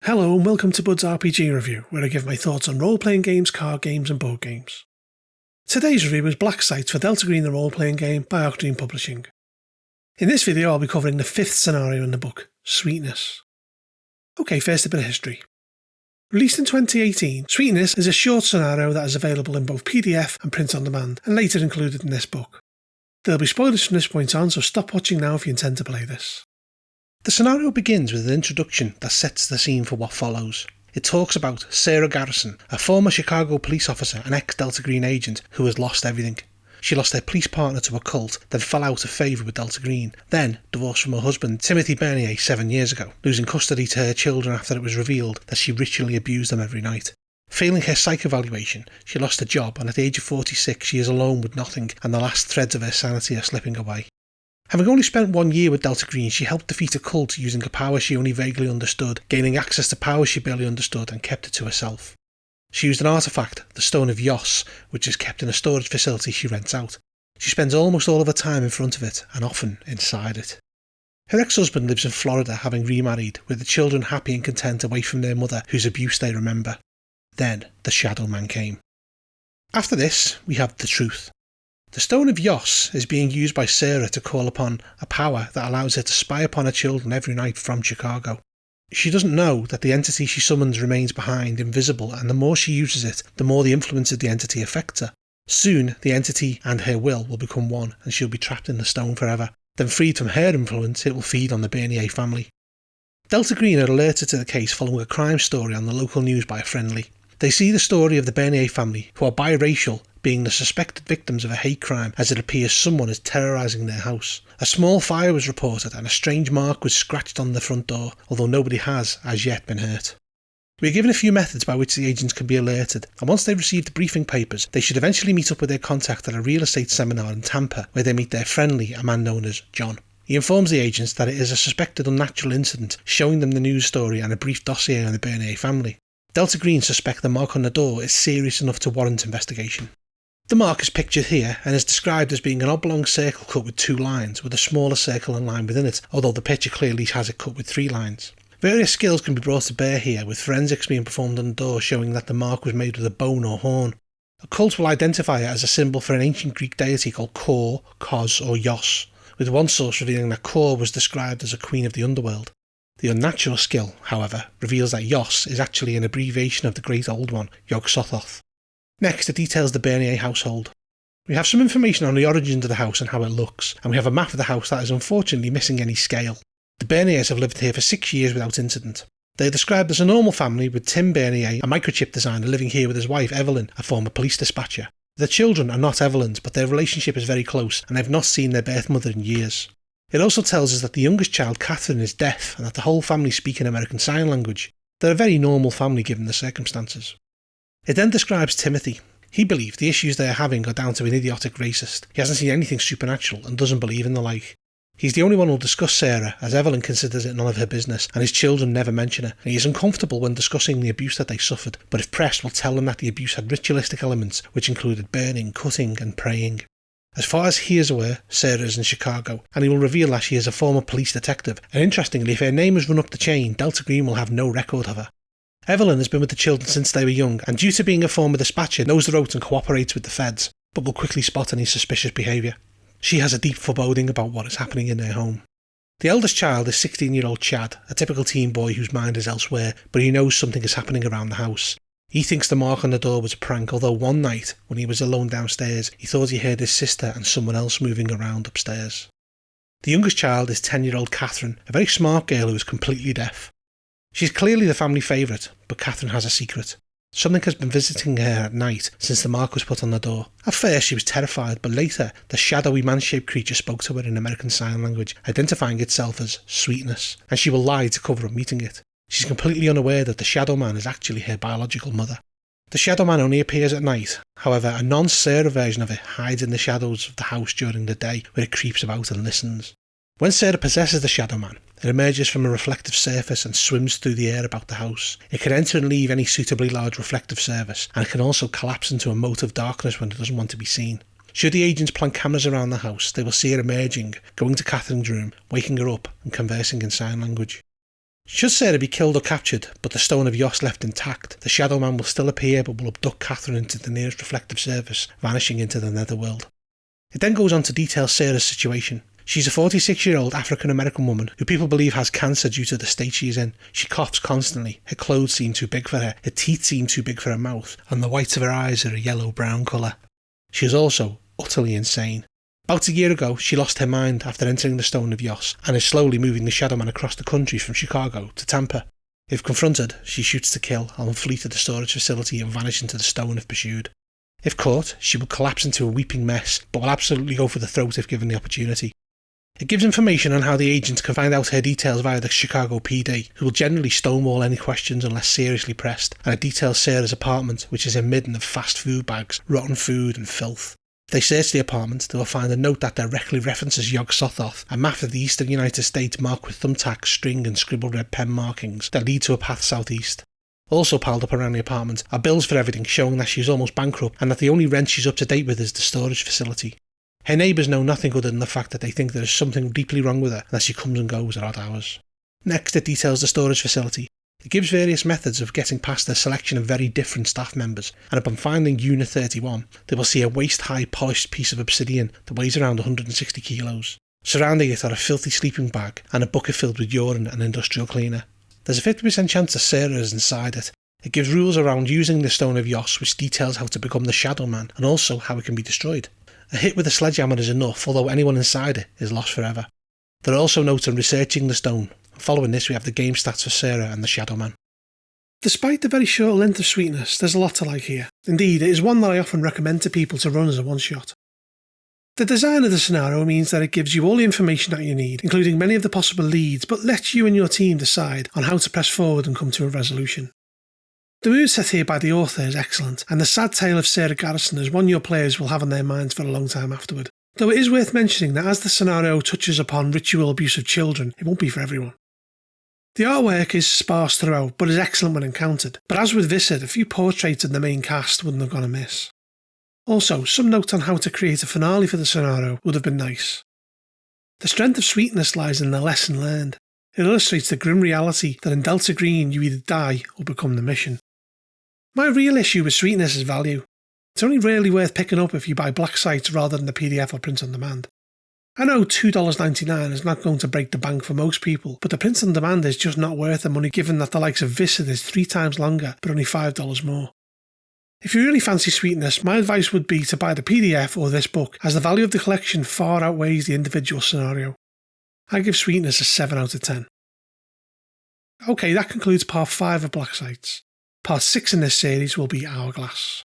Hello and welcome to Bud's RPG Review, where I give my thoughts on role-playing games, card games and board games. Today's review is Black Sites for Delta Green the role-playing game by Octane Publishing. In this video I'll be covering the 5th scenario in the book, Sweetness. Okay, first a bit of history. Released in 2018, Sweetness is a short scenario that is available in both PDF and print on demand, and later included in this book. There'll be spoilers from this point on, so stop watching now if you intend to play this. The scenario begins with an introduction that sets the scene for what follows. It talks about Sarah Garrison, a former Chicago police officer and ex-Delta Green agent who has lost everything. She lost her police partner to a cult, then fell out of favour with Delta Green, then divorced from her husband Timothy Bernier 7 years ago, losing custody to her children after it was revealed that she ritually abused them every night. Failing her psych evaluation, she lost her job, and at the age of 46 she is alone with nothing, and the last threads of her sanity are slipping away. Having only spent 1 year with Delta Green, she helped defeat a cult using a power she only vaguely understood, gaining access to powers she barely understood and kept it to herself. She used an artefact, the Stone of Yos, which is kept in a storage facility she rents out. She spends almost all of her time in front of it, and often inside it. Her ex-husband lives in Florida, having remarried, with the children happy and content away from their mother, whose abuse they remember. Then the Shadow Man came. After this, we have the truth. The Stone of Yos is being used by Sarah to call upon a power that allows her to spy upon her children every night from Chicago. She doesn't know that the entity she summons remains behind, invisible, and the more she uses it, the more the influence of the entity affects her. Soon, the entity and her will become one, and she'll be trapped in the stone forever. Then freed from her influence, it will feed on the Bernier family. Delta Green are alerted to the case following a crime story on the local news by a friendly. They see the story of the Bernier family, who are biracial, being the suspected victims of a hate crime as it appears someone is terrorising their house. A small fire was reported and a strange mark was scratched on the front door, although nobody has, as yet, been hurt. We are given a few methods by which the agents can be alerted, and once they receive the briefing papers, they should eventually meet up with their contact at a real estate seminar in Tampa, where they meet their friendly, a man known as John. He informs the agents that it is a suspected unnatural incident, showing them the news story and a brief dossier on the Bernier family. Delta Green suspect the mark on the door is serious enough to warrant investigation. The mark is pictured here and is described as being an oblong circle cut with 2 lines, with a smaller circle and line within it, although the picture clearly has it cut with 3 lines. Various skills can be brought to bear here, with forensics being performed on the door showing that the mark was made with a bone or horn. A cult will identify it as a symbol for an ancient Greek deity called Kor, Kos or Yos, with one source revealing that Kor was described as a queen of the underworld. The unnatural skill, however, reveals that Yos is actually an abbreviation of the Great Old One, Yog-Sothoth. Next, it details the Bernier household. We have some information on the origins of the house and how it looks, and we have a map of the house that is unfortunately missing any scale. The Berniers have lived here for 6 years without incident. They are described as a normal family, with Tim Bernier, a microchip designer, living here with his wife Evelyn, a former police dispatcher. The children are not Evelyn's, but their relationship is very close, and they have not seen their birth mother in years. It also tells us that the youngest child, Catherine, is deaf, and that the whole family speak in American Sign Language. They're a very normal family given the circumstances. It then describes Timothy. He believes the issues they are having are down to an idiotic racist. He hasn't seen anything supernatural and doesn't believe in the like. He's the only one who'll discuss Sarah, as Evelyn considers it none of her business, and his children never mention her, and he is uncomfortable when discussing the abuse that they suffered, but if pressed will tell them that the abuse had ritualistic elements, which included burning, cutting and praying. As far as he is aware, Sarah is in Chicago, and he will reveal that she is a former police detective, and interestingly, if her name is run up the chain, Delta Green will have no record of her. Evelyn has been with the children since they were young, and due to being a former dispatcher, knows the ropes and cooperates with the feds, but will quickly spot any suspicious behaviour. She has a deep foreboding about what is happening in their home. The eldest child is 16-year-old Chad, a typical teen boy whose mind is elsewhere, but he knows something is happening around the house. He thinks the mark on the door was a prank, although one night, when he was alone downstairs, he thought he heard his sister and someone else moving around upstairs. The youngest child is 10-year-old Catherine, a very smart girl who is completely deaf. She's clearly the family favourite, but Catherine has a secret. Something has been visiting her at night since the mark was put on the door. At first she was terrified, but later the shadowy man-shaped creature spoke to her in American Sign Language, identifying itself as Sweetness, and she will lie to cover up meeting it. She's completely unaware that the Shadow Man is actually her biological mother. The Shadow Man only appears at night, however a non-Sarah version of it hides in the shadows of the house during the day, where it creeps about and listens. When Sarah possesses the Shadow Man, it emerges from a reflective surface and swims through the air about the house. It can enter and leave any suitably large reflective surface, and it can also collapse into a moat of darkness when it doesn't want to be seen. Should the agents plant cameras around the house, they will see her emerging, going to Catherine's room, waking her up and conversing in sign language. Should Sarah be killed or captured, but the Stone of Yos left intact, the Shadow Man will still appear but will abduct Catherine into the nearest reflective surface, vanishing into the netherworld. It then goes on to detail Sarah's situation. She's a 46-year-old African-American woman who people believe has cancer due to the state she is in. She coughs constantly, her clothes seem too big for her teeth seem too big for her mouth, and the whites of her eyes are a yellow-brown colour. She is also utterly insane. About a year ago, she lost her mind after entering the Stone of Yos, and is slowly moving the Shadow Man across the country from Chicago to Tampa. If confronted, she shoots to kill and will flee to the storage facility and vanish into the stone if pursued. If caught, she will collapse into a weeping mess, but will absolutely go for the throat if given the opportunity. It gives information on how the agents can find out her details via the Chicago PD, who will generally stonewall any questions unless seriously pressed, and it details Sarah's apartment, which is a midden of fast food bags, rotten food and filth. If they search the apartment, they will find a note that directly references Yog Sothoth, a map of the eastern United States marked with thumbtack, string and scribbled red pen markings that lead to a path southeast. Also piled up around the apartment are bills for everything showing that she is almost bankrupt and that the only rent she's up to date with is the storage facility. Her neighbours know nothing other than the fact that they think there is something deeply wrong with her and that she comes and goes at odd hours. Next, it details the storage facility. It gives various methods of getting past a selection of very different staff members, and upon finding Unit 31, they will see a waist-high polished piece of obsidian that weighs around 160 kilos. Surrounding it are a filthy sleeping bag and a bucket filled with urine and industrial cleaner. There's a 50% chance that Sarah is inside it. It gives rules around using the Stone of Yos, which details how to become the Shadow Man and also how it can be destroyed. A hit with a sledgehammer is enough, although anyone inside it is lost forever. There are also notes on researching the stone. Following this, we have the game stats for Sarah and the Shadow Man. Despite the very short length of Sweetness, there's a lot to like here. Indeed, it is one that I often recommend to people to run as a one-shot. The design of the scenario means that it gives you all the information that you need, including many of the possible leads, but lets you and your team decide on how to press forward and come to a resolution. The mood set here by the author is excellent, and the sad tale of Sarah Garrison is one your players will have on their minds for a long time afterward. Though it is worth mentioning that as the scenario touches upon ritual abuse of children, it won't be for everyone. The artwork is sparse throughout, but is excellent when encountered, but as with Viscid, a few portraits of the main cast wouldn't have gone amiss. Also, some notes on how to create a finale for the scenario would have been nice. The strength of Sweetness lies in the lesson learned. It illustrates the grim reality that in Delta Green you either die or become the mission. My real issue with Sweetness is value. It's only really worth picking up if you buy black sites rather than the PDF or print on demand. I know $2.99 is not going to break the bank for most people, but the print on demand is just not worth the money given that the likes of Viscid is 3 times longer but only $5 more. If you really fancy Sweetness, my advice would be to buy the PDF or this book, as the value of the collection far outweighs the individual scenario. I give Sweetness a 7 out of 10. Okay, that concludes part 5 of Black Sites. Part 6 in this series will be Hourglass.